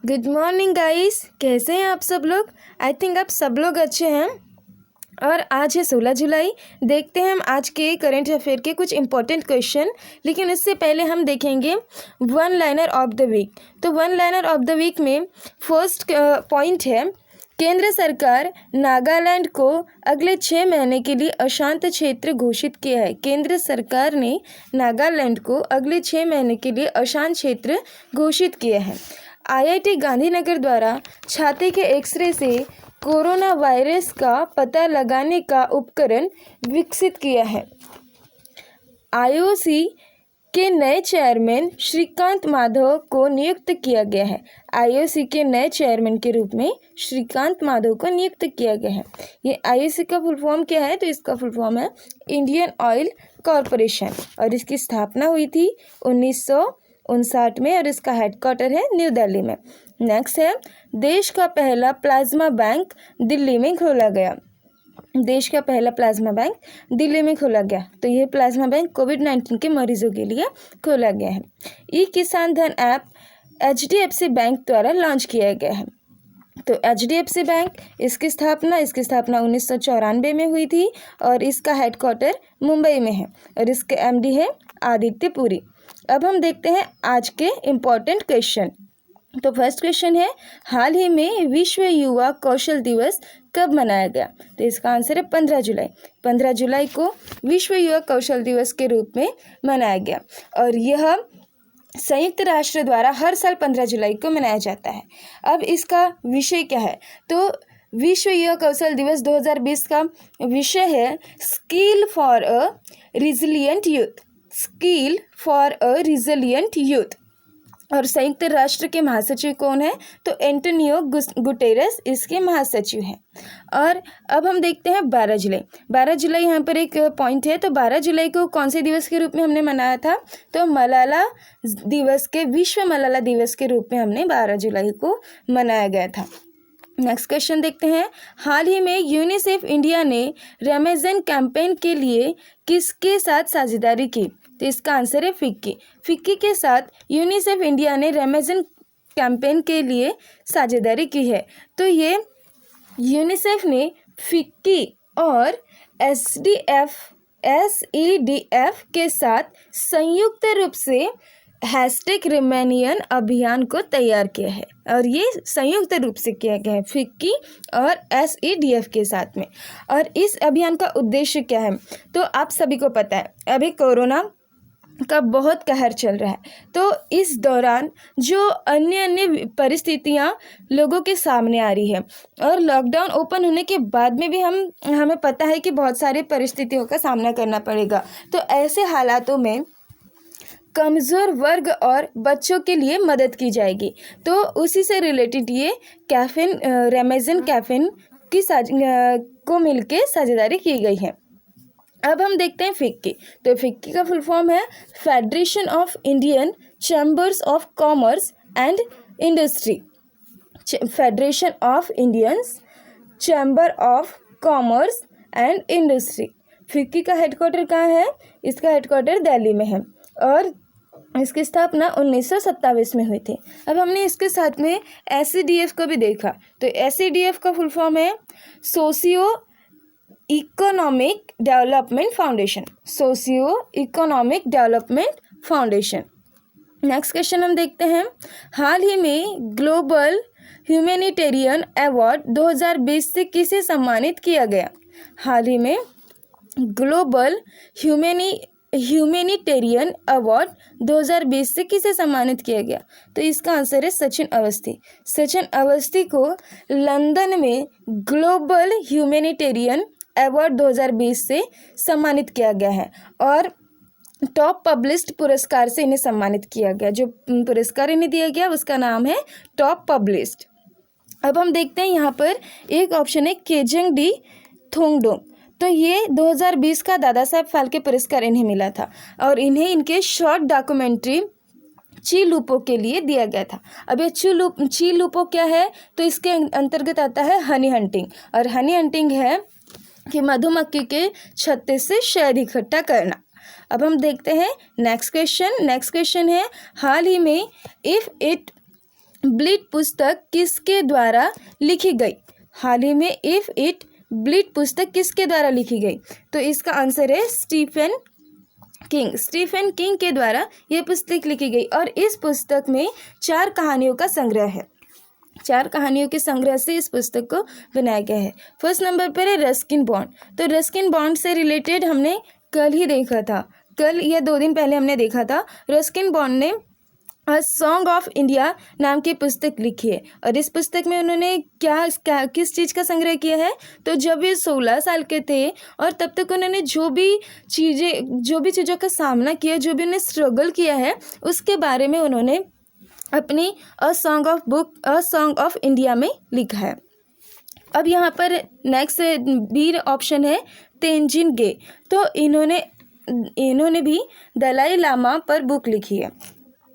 Good morning guys, कैसे हैं आप सब लोग। आई थिंक आप सब लोग अच्छे हैं। और आज है 16 जुलाई। देखते हैं हम आज के करंट अफेयर के कुछ इंपॉर्टेंट क्वेश्चन। लेकिन इससे पहले हम देखेंगे one liner of the week. तो one liner of the week में फर्स्ट पॉइंट है, केंद्र सरकार नागालैंड को अगले 6 महीने के लिए अशांत क्षेत्र घोषित किया है। केंद्र सरकार ने नागालैंड को अगले 6 महीने के लिए अशांत क्षेत्र घोषित किया है। आईआईटी गांधीनगर द्वारा छाती के एक्सरे से कोरोना वायरस का पता लगाने का उपकरण विकसित किया है। आईओसी के नए चेयरमैन श्रीकांत माधव को नियुक्त किया गया है। आईओसी के नए चेयरमैन के रूप में श्रीकांत माधव को नियुक्त किया गया है। ये आईओसी का फुल फॉर्म क्या है? तो इसका फुल फॉर्म है इंडियन ऑयल कॉरपोरेशन और इसकी स्थापना हुई थी 1959 में और इसका हेडक्वार्टर है न्यू दिल्ली में। नेक्स्ट है, देश का पहला प्लाज्मा बैंक दिल्ली में खोला गया। देश का पहला प्लाज्मा बैंक दिल्ली में खोला गया। तो यह प्लाज्मा बैंक कोविड-19 के मरीजों के लिए खोला गया है। ई किसान धन ऐप एचडीएफसी बैंक द्वारा लॉन्च किया गया है। तो एचडीएफसी बैंक इसकी स्थापना 1994 में हुई थी और इसका हेडक्वार्टर मुंबई में है और इसके एमडी है आदित्य पुरी। अब हम देखते हैं आज के इम्पोर्टेंट क्वेश्चन। तो फर्स्ट क्वेश्चन है, हाल ही में विश्व युवा कौशल दिवस कब मनाया गया? तो इसका आंसर है 15 जुलाई। 15 जुलाई को विश्व युवा कौशल दिवस के रूप में मनाया गया और यह संयुक्त राष्ट्र द्वारा हर साल 15 जुलाई को मनाया जाता है। अब इसका विषय क्या है? तो विश्व युवा कौशल दिवस 2020 का विषय है skill for a resilient youth. Skill for a resilient youth. और संयुक्त राष्ट्र के महासचिव कौन है? तो एंटोनियो गुटेरेस इसके महासचिव हैं। और अब हम देखते हैं 12 जुलाई। 12 जुलाई यहाँ पर एक पॉइंट है। तो 12 जुलाई को कौन से दिवस के रूप में हमने मनाया था? तो मलाला दिवस के, विश्व मलाला दिवस के रूप में हमने 12 जुलाई को मनाया गया था। नेक्स्ट क्वेश्चन देखते हैं, हाल ही में यूनिसेफ इंडिया ने रमज़ान कैंपेन के लिए किसके साथ साझेदारी की? तो इसका आंसर है फिक्की। फिक्की के साथ यूनिसेफ इंडिया ने रमज़ान कैंपेन के लिए साझेदारी की है। तो ये यूनिसेफ ने फिक्की और एसईडीएफ के साथ संयुक्त रूप से #रिमेनियन अभियान को तैयार किया है और ये संयुक्त रूप से किया गया है फिक्की और एसईडीएफ के साथ में। और इस अभियान का उद्देश्य क्या है? तो आप सभी को पता है अभी कोरोना का बहुत कहर चल रहा है। तो इस दौरान जो अन्य परिस्थितियां लोगों के सामने आ रही है और लॉकडाउन ओपन होने के बाद में भी हमें पता है कि बहुत सारी परिस्थितियों का सामना करना पड़ेगा। तो ऐसे हालातों में कमज़ोर वर्ग और बच्चों के लिए मदद की जाएगी। तो उसी से रिलेटेड ये रमज़ान कैफिन की को मिलके साझेदारी की गई है। अब हम देखते हैं फिक्की। तो फिक्की का फुल फॉर्म है federation of Indian chambers of commerce and industry. Federation of Indian chamber of commerce and industry. FICCI का हेडक्वार्टर कहाँ है? इसका हेडक्वार्टर दिल्ली में है और इसकी स्थापना 1927 में हुई थी। अब हमने इसके साथ में एसईडीएफ को भी देखा। तो एसईडीएफ का फुल फॉर्म है socio economic development foundation. Socio economic development foundation. Next question हम देखते हैं, हाल ही में ग्लोबल ह्यूमैनिटेरियन अवार्ड 2020 से किसे सम्मानित किया गया? हाल ही में ग्लोबल ह्यूमैनिटेरियन अवार्ड 2020 से किसे सम्मानित किया गया? तो इसका आंसर है सचिन अवस्थी। सचिन अवस्थी को लंदन में ग्लोबल ह्यूमैनिटेरियन अवार्ड 2020 से सम्मानित किया गया है और टॉप पब्लिश्ड पुरस्कार से इन्हें सम्मानित किया गया। जो पुरस्कार इन्हें दिया गया उसका नाम है टॉप पब्लिश्ड। अब हम देखते हैं यहाँ पर एक ऑप्शन है केजंग डी थोंगडोंग। तो ये 2020 का दादा साहब फाल्के पुरस्कार इन्हें मिला था और इन्हें इनके शॉर्ट डॉक्यूमेंट्री ची लूपो के लिए दिया गया था। अब ये ची लूपो क्या है? तो इसके अंतर्गत आता है हनी हंटिंग और हनी हंटिंग है कि मधुमक्खी के छत्ते से शहद इकट्ठा करना। अब हम देखते हैं नेक्स्ट क्वेश्चन है, हाल ही में इफ़ इट ब्लीड पुस्तक किसके द्वारा लिखी गई? हाल ही में इफ इट ब्लीड पुस्तक किसके द्वारा लिखी गई? तो इसका आंसर है स्टीफन किंग के द्वारा यह पुस्तक लिखी गई और इस पुस्तक में 4 कहानियों का संग्रह है। 4 कहानियों के संग्रह से इस पुस्तक को बनाया गया है। फर्स्ट नंबर पर है रस्किन बॉन्ड। तो रस्किन बॉन्ड से रिलेटेड हमने कल ही देखा था, कल या 2 दिन पहले हमने देखा था। रस्किन बॉन्ड ने अ सॉन्ग ऑफ इंडिया नाम की पुस्तक लिखी है और इस पुस्तक में उन्होंने किस चीज़ का संग्रह किया है? तो जब वे 16 साल के थे और तब तक उन्होंने जो भी चीज़ों का सामना किया, जो भी उन्हें स्ट्रगल किया है, उसके बारे में उन्होंने अपनी अ सॉन्ग ऑफ इंडिया में लिखा है। अब यहाँ पर नेक्स्ट बी ऑप्शन है तेंजिन गे। तो इन्होंने भी दलाई लामा पर बुक लिखी है।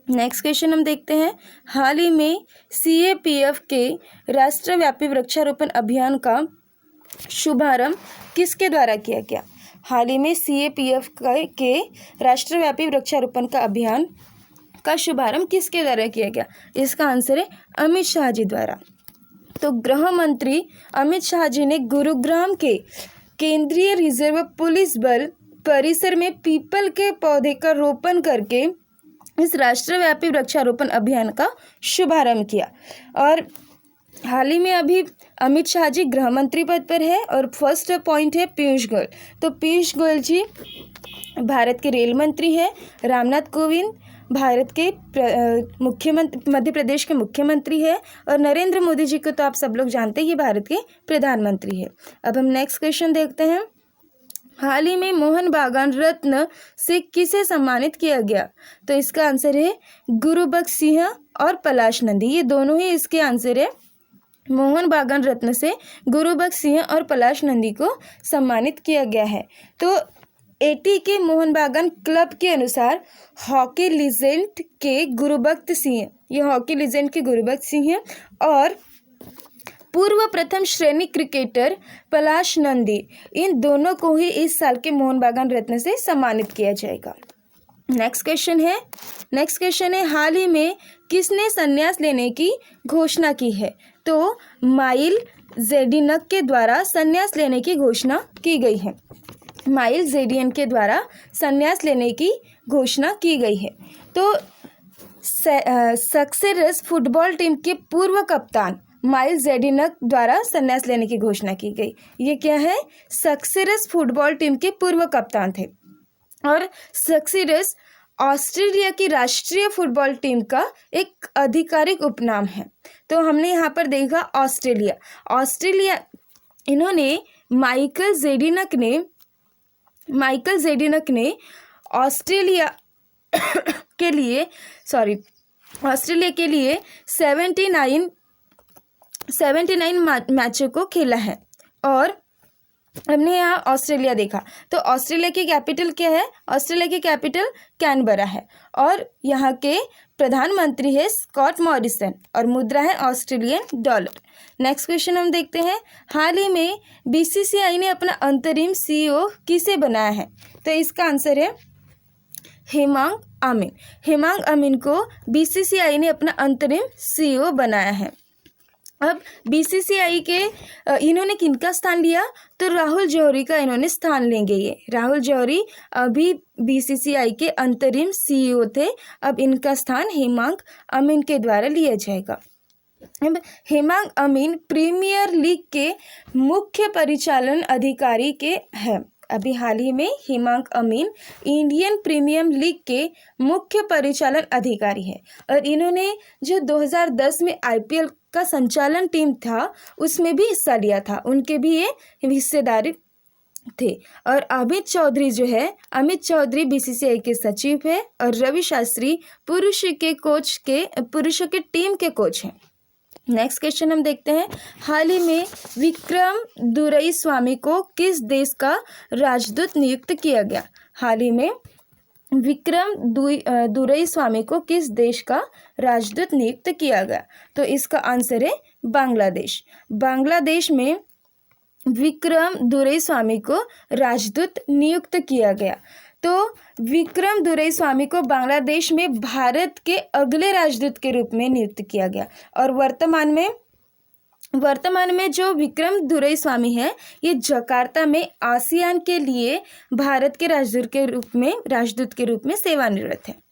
नेक्स्ट क्वेश्चन हम देखते हैं, हाल ही में CAPF के राष्ट्रव्यापी वृक्षारोपण अभियान का शुभारंभ किसके द्वारा किया गया? हाल ही में CAPF के राष्ट्रव्यापी वृक्षारोपण का अभियान का शुभारंभ किसके द्वारा किया गया? इसका आंसर है अमित शाह जी द्वारा। तो गृह मंत्री अमित शाह जी ने गुरुग्राम के केंद्रीय रिजर्व पुलिस बल परिसर में पीपल के पौधे का रोपण करके इस राष्ट्रव्यापी वृक्षारोपण अभियान का शुभारंभ किया। और हाल ही में अभी अमित शाह जी गृह मंत्री पद पर है। और फर्स्ट पॉइंट है पीयूष गोयल। तो पीयूष गोयल जी भारत के रेल मंत्री है। रामनाथ कोविंद भारत के मुख्यमंत्री, मध्य प्रदेश के मुख्यमंत्री है। और नरेंद्र मोदी जी को तो आप सब लोग जानते हैं, ये भारत के प्रधानमंत्री है। अब हम नेक्स्ट क्वेश्चन देखते हैं, हाल ही में मोहन बागान रत्न से किसे सम्मानित किया गया? तो इसका आंसर है गुरुबख्श सिंह और पलाश नंदी, ये दोनों ही इसके आंसर है। मोहन बागान रत्न से गुरुबख्श सिंह और पलाश नंदी को सम्मानित किया गया है। तो AT के मोहन बागान क्लब के अनुसार हॉकी लीजेंड के गुरुबख्श सिंह, ये हॉकी लीजेंड के गुरुबख्श सिंह हैं और पूर्व प्रथम श्रेणी क्रिकेटर पलाश नंदी, इन दोनों को ही इस साल के मोहन बागान रत्न से सम्मानित किया जाएगा। नेक्स्ट क्वेश्चन है हाल ही में किसने संन्यास लेने की घोषणा की है? तो माइल जेडिनक के द्वारा संन्यास लेने की घोषणा की गई है। माइल जेडियन के द्वारा संन्यास लेने की घोषणा की गई है। तो सक्सेस फुटबॉल टीम के पूर्व कप्तान माइल जेडिनक द्वारा संन्यास लेने की घोषणा की गई। ये क्या है? सक्सेस फुटबॉल टीम के पूर्व कप्तान थे। और सक्सेस ऑस्ट्रेलिया की राष्ट्रीय फुटबॉल टीम का एक आधिकारिक उपनाम है। तो हमने यहाँ पर देखा ऑस्ट्रेलिया, इन्होंने माइकल जेडिनक ने ऑस्ट्रेलिया के लिए 79 मैचों को खेला है। और हमने यहाँ ऑस्ट्रेलिया देखा, तो ऑस्ट्रेलिया की कैपिटल क्या है? ऑस्ट्रेलिया की कैपिटल कैनबरा है और यहाँ के प्रधानमंत्री है स्कॉट मॉरिसन और मुद्रा है ऑस्ट्रेलियन डॉलर। नेक्स्ट क्वेश्चन हम देखते हैं, हाल ही में BCCI ने अपना अंतरिम CEO किसे बनाया है? तो इसका आंसर है हेमांग अमीन को BCCI ने अपना अंतरिम CEO बनाया है। अब BCCI के इन्होंने किनका स्थान लिया? तो राहुल जौहरी का इन्होंने स्थान लेंगे। ये राहुल जौहरी अभी BCCI के अंतरिम CEO थे, अब इनका स्थान हेमांग अमीन के द्वारा लिया जाएगा। अब हेमांग अमीन प्रीमियर लीग के मुख्य परिचालन अधिकारी के हैं। अभी हाल ही में हेमांग अमीन इंडियन प्रीमियर लीग के मुख्य परिचालन अधिकारी है और इन्होंने जो 2010 में IPL का संचालन टीम था उसमें भी हिस्सा लिया था, उनके भी ये हिस्सेदारी थे। और अमित चौधरी BCCI के सचिव है और रवि शास्त्री पुरुषों के टीम के कोच हैं। नेक्स्ट क्वेश्चन हम देखते हैं, हाल ही में विक्रम दुरईस्वामी को किस देश का राजदूत नियुक्त किया गया? हाल ही में विक्रम दुरईस्वामी को किस देश का राजदूत नियुक्त किया गया? तो इसका आंसर है बांग्लादेश में विक्रम दुरईस्वामी को राजदूत नियुक्त किया गया। तो तो विक्रम दुरईस्वामी को बांग्लादेश में भारत के अगले राजदूत के रूप में नियुक्त किया गया। और वर्तमान में जो विक्रम दुरईस्वामी है ये जकार्ता में आसियान के लिए भारत के राजदूत के रूप में सेवानिवृत्त है।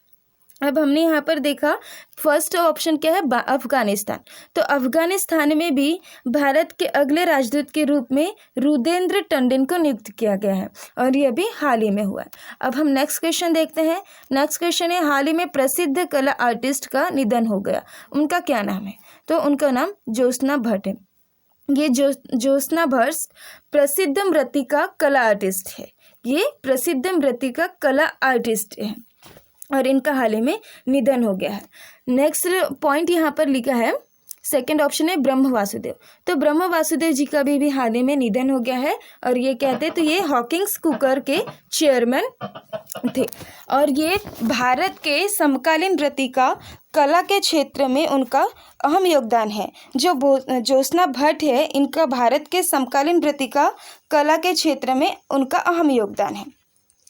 अब हमने यहाँ पर देखा फर्स्ट ऑप्शन क्या है, अफगानिस्तान। तो अफगानिस्तान में भी भारत के अगले राजदूत के रूप में रुदेंद्र टंडन को नियुक्त किया गया है और ये भी हाल ही में हुआ है। अब हम नेक्स्ट क्वेश्चन देखते हैं। नेक्स्ट क्वेश्चन है, हाल ही में प्रसिद्ध कला आर्टिस्ट का निधन हो गया, उनका क्या नाम है? तो उनका नाम ज्योत्सना भट्ट है। ये ज्योत्सना भट्ट प्रसिद्ध मृत्तिका कला आर्टिस्ट है। ये प्रसिद्ध मृत्तिका कला आर्टिस्ट है और इनका हाल ही में निधन हो गया है। नेक्स्ट पॉइंट यहाँ पर लिखा है, सेकंड ऑप्शन है ब्रह्म वासुदेव। तो ब्रह्म वासुदेव जी का भी हाल ही में निधन हो गया है और ये कहते हैं तो ये हॉकिंग्स कुकर के चेयरमैन थे और ये भारत के समकालीन मृत्तिका कला के क्षेत्र में उनका अहम योगदान है। जो ज्योत्सना भट्ट है, इनका भारत के समकालीन मृत्तिका कला के क्षेत्र में उनका अहम योगदान है।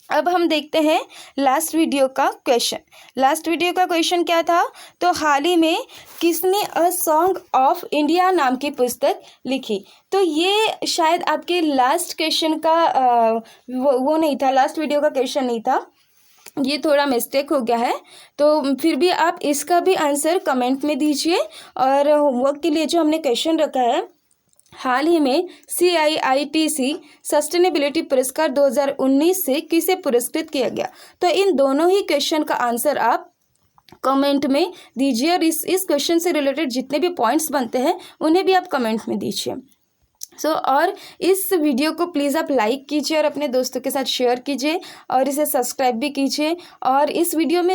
अब हम देखते हैं लास्ट वीडियो का क्वेश्चन क्या था? तो हाल ही में किसने अ सॉन्ग ऑफ इंडिया नाम की पुस्तक लिखी? तो ये शायद आपके लास्ट क्वेश्चन का वो नहीं था, लास्ट वीडियो का क्वेश्चन नहीं था, ये थोड़ा मिस्टेक हो गया है। तो फिर भी आप इसका भी आंसर कमेंट में दीजिए। और होमवर्क के लिए जो हमने क्वेश्चन रखा है, हाल ही में CIITC सस्टेनेबिलिटी पुरस्कार 2019 से किसे पुरस्कृत किया गया? तो इन दोनों ही क्वेश्चन का आंसर आप कमेंट में दीजिए और इस क्वेश्चन से रिलेटेड जितने भी पॉइंट्स बनते हैं उन्हें भी आप कमेंट में दीजिए। और इस वीडियो को प्लीज़ आप लाइक कीजिए और अपने दोस्तों के साथ शेयर कीजिए और इसे सब्सक्राइब भी कीजिए। और इस वीडियो में